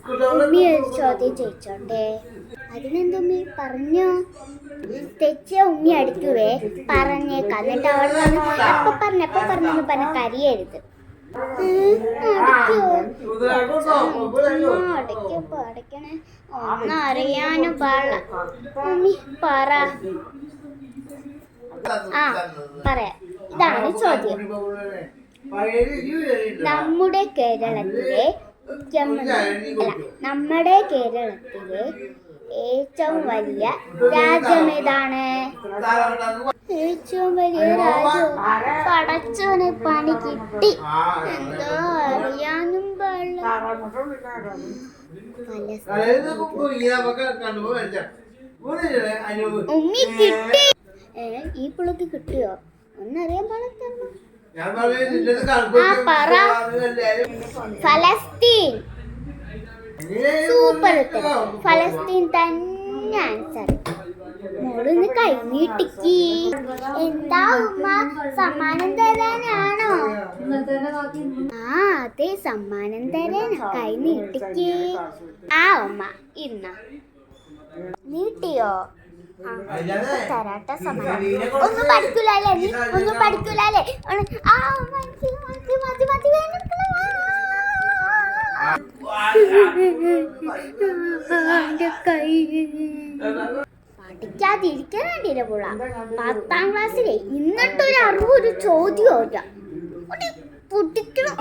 ഉമ്മി ഒരു ചോദ്യം ചോദിച്ചോട്ടെ? അതിനെന്തുമ്മി പറഞ്ഞോ? തെറ്റിയ ഉമ്മി അടിക്കുവേ, പറഞ്ഞേക്കാം. എന്നിട്ട് അവൾ പറഞ്ഞു എപ്പൊ പറഞ്ഞെന്ന് പറഞ്ഞ കരിയരുത്. അടയ്ക്കണേ ഒന്നും അറിയാനും പാടില്ല. ഉമ്മി പറ. പറയാം. ഇതാണ് ചോദ്യം. നമ്മുടെ കേരളത്തിലെ ഏറ്റവും വലിയ രാജ്യമേതാണ്? ഏറ്റവും വലിയ രാജ്യം പടച്ചോനെ പണി കിട്ടി. എന്തോ അറിയാനും പാടില്ല. ഉമ്മി കിട്ടി. ഈ പുള്ളിക്ക് കിട്ടിയോ? ഒന്നറിയാൻ പാടില്ല. ഫലസ്തീൻ. സൂപ്പർ ഉത്തരം. ഫലസ്തീൻ തന്നെ ആൻസർ. മോളൊന്ന് കഴിഞ്ഞിട്ടിക്ക്. എന്താ ഉമ്മ, സമ്മാനം തരാനാണോ? അതെ, സമ്മാനം തരാൻ. കൈ നീട്ടിക്ക്. ഉമ്മ ഇന്ന നീട്ടിയോ? തരാട്ട സമ്മാനം. ഒന്നും പഠിക്കൂലേ നീ? ഒന്നും പഠിക്കൂലേ? പഠിക്കാതിരിക്കാനാണ്ടില്ല പുള്ള. 10ാം ക്ലാസ്സിലെ എന്നിട്ടൊരു 60 ചോദ്യം പൊട്ടിക്കണം.